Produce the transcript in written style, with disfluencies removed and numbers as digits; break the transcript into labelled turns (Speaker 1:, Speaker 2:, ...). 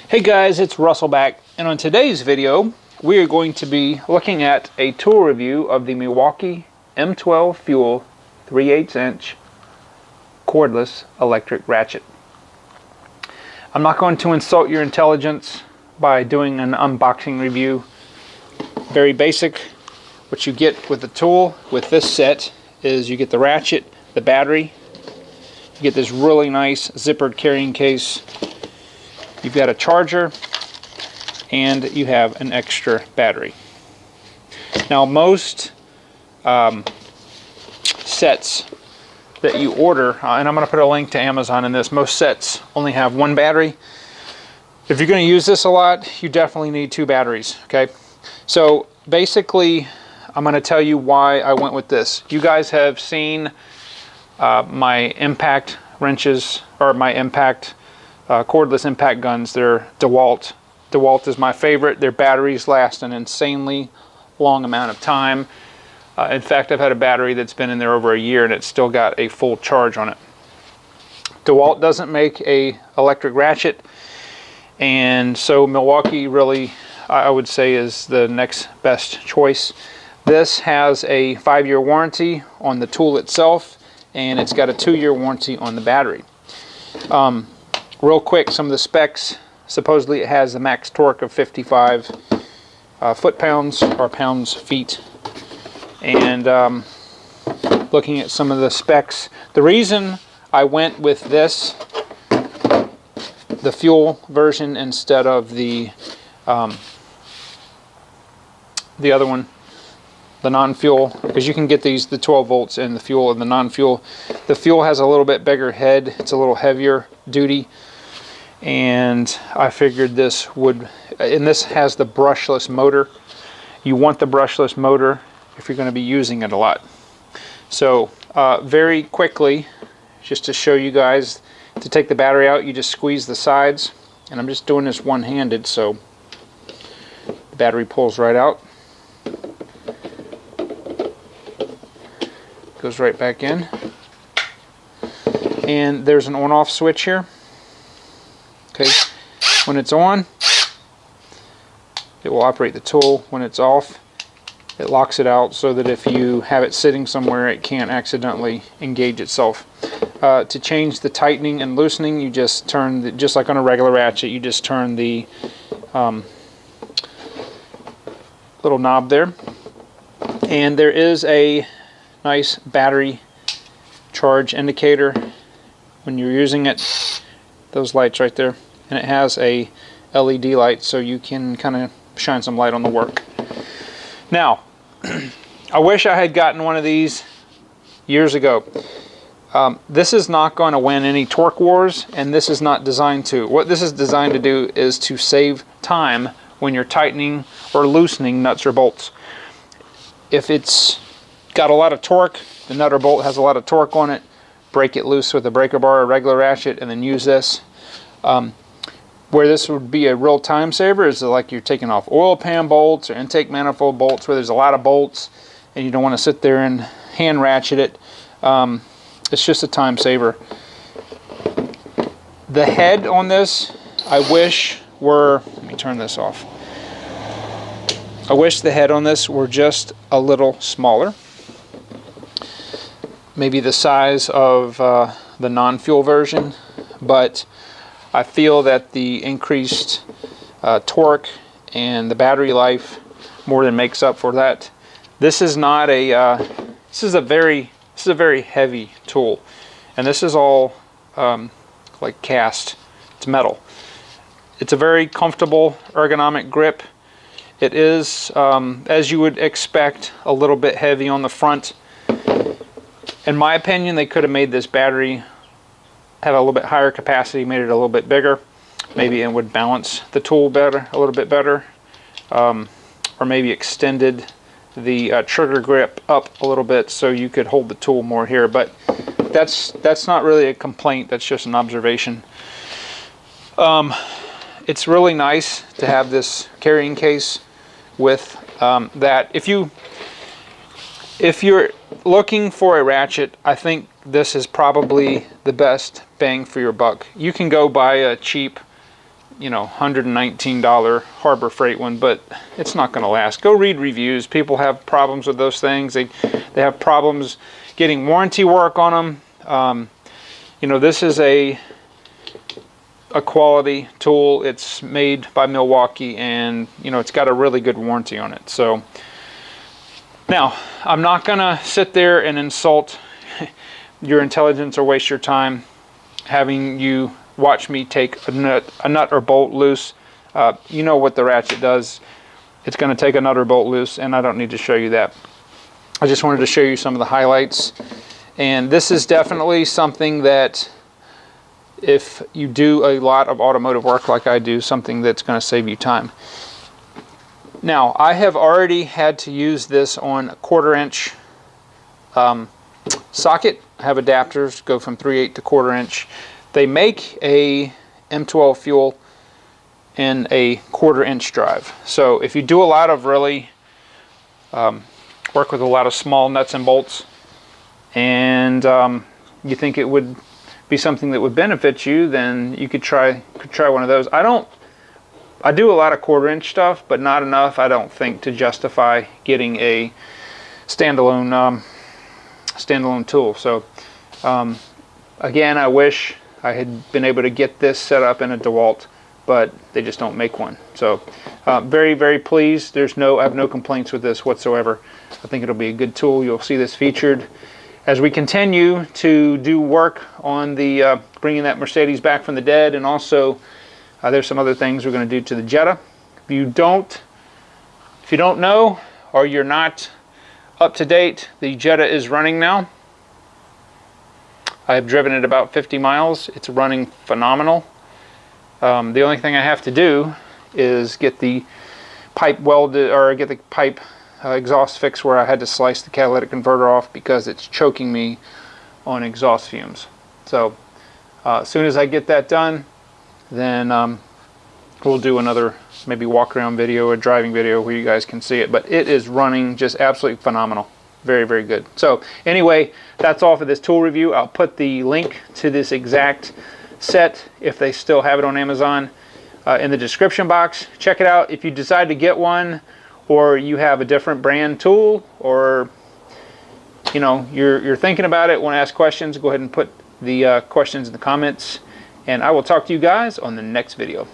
Speaker 1: Hey guys, it's Russell back, and on today's video we are going to be looking at a tool review of the Milwaukee M12 Fuel 3/8 inch cordless electric ratchet. I'm not going to insult your intelligence by doing an unboxing review. Very basic. What you get with the tool with this set is you get the ratchet, the battery, you get this really nice zippered carrying case. You've got a charger, and you have an extra battery. Now most sets that you order, and I'm going to put a link to Amazon in this, most sets only have one battery. If you're going to use this a lot, you definitely need two batteries, okay? So basically, I'm going to tell you why I went with this. You guys have seen my impact wrenches, or my impact cordless impact guns. They're DeWalt. DeWalt is my favorite. Their batteries last an insanely long amount of time. In fact, I've had a battery that's been in there over a year and it's still got a full charge on it. DeWalt doesn't make a electric ratchet, and so Milwaukee really, I would say, is the next best choice. This has a 5-year warranty on the tool itself, and it's got a 2-year warranty on the battery. Real quick, some of the specs. Supposedly it has a max torque of 55 foot-pounds, or pounds-feet. And looking at some of the specs, the reason I went with this, the fuel version, instead of the other one, the non-fuel, because you can get these, the 12 volts in the fuel and the non-fuel. The fuel has a little bit bigger head, it's a little heavier duty, and I figured this would, and this has the brushless motor. You want the brushless motor if you're going to be using it a lot. So very quickly, just to show you guys, to take the battery out, you just squeeze the sides, and I'm just doing this one-handed, so the battery pulls right out, goes right back in, and there's an on-off switch here. Okay, when it's on, it will operate the tool. When it's off, it locks it out so that if you have it sitting somewhere, it can't accidentally engage itself. To change the tightening and loosening, you just turn, just like on a regular ratchet, you just turn the little knob there. And there is a nice battery charge indicator when you're using it. Those lights right there. And it has a LED light, so you can kind of shine some light on the work. Now, I wish I had gotten one of these years ago. This is not going to win any torque wars, and this is not designed to. What this is designed to do is to save time when you're tightening or loosening nuts or bolts. If it's got a lot of torque, the nut or bolt has a lot of torque on it, break it loose with a breaker bar or regular ratchet, and then use this. Where this would be a real time saver is like you're taking off oil pan bolts or intake manifold bolts where there's a lot of bolts and you don't want to sit there and hand ratchet it. It's just a time saver. The head on this, I wish were, let me turn this off. I wish the head on this were just a little smaller. Maybe the size of the non-fuel version, but I feel that the increased torque and the battery life more than makes up for that. This is not a this is a very heavy tool, and this is all like cast. It's metal. It's a very comfortable ergonomic grip. It is, as you would expect, a little bit heavy on the front. In my opinion, they could have made this battery have a little bit higher capacity, made it a little bit bigger. Maybe it would balance the tool better, a little bit better, or maybe extended the trigger grip up a little bit so you could hold the tool more here. But that's not really a complaint, that's just an observation. It's really nice to have this carrying case with that. If you're looking for a ratchet, I think this is probably the best bang for your buck. You can go buy a cheap you know, $119 Harbor Freight one, but it's not going to last. Go read reviews. People have problems with those things. They have problems getting warranty work on them. You know, this is a quality tool. It's made by Milwaukee, and you know, it's got a really good warranty on it. So now I'm not going to sit there and insult your intelligence or waste your time having you watch me take a nut or bolt loose. You know what the Ratchet does. It's going to take a nut or bolt loose, and I don't need to show you that. I just wanted to show you some of the highlights. And this is definitely something that, if you do a lot of automotive work like I do, something that's going to save you time. Now, I have already had to use this on a 1/4 inch socket. I have adapters go from 3/8 to 1/4 inch. They make a M12 Fuel in a 1/4 inch drive. So if you do a lot of really work with a lot of small nuts and bolts, and you think it would be something that would benefit you, then you could try one of those. I do a lot of 1/4 inch stuff, but not enough, I don't think, to justify getting a standalone tool. So again, I wish I had been able to get this set up in a DeWalt, but they just don't make one. So very, very pleased. I have no complaints with this whatsoever. I think it'll be a good tool. You'll see this featured as we continue to do work on the bringing that Mercedes back from the dead, and also there's some other things we're going to do to the Jetta. If you don't know, or you're not up to date, the Jetta is running now. I have driven it about 50 miles. It's running phenomenal. The only thing I have to do is get the pipe welded, or get the pipe exhaust fixed, where I had to slice the catalytic converter off because it's choking me on exhaust fumes. So as soon as I get that done, then we'll do another maybe walk around video or driving video where you guys can see it. But it is running just absolutely phenomenal. Very, very good. So anyway, that's all for this tool review. I'll put the link to this exact set, if they still have it on Amazon, in the description box. Check it out. If you decide to get one, or you have a different brand tool, or you know, you're thinking about it, want to ask questions, go ahead and put the questions in the comments, and I will talk to you guys on the next video.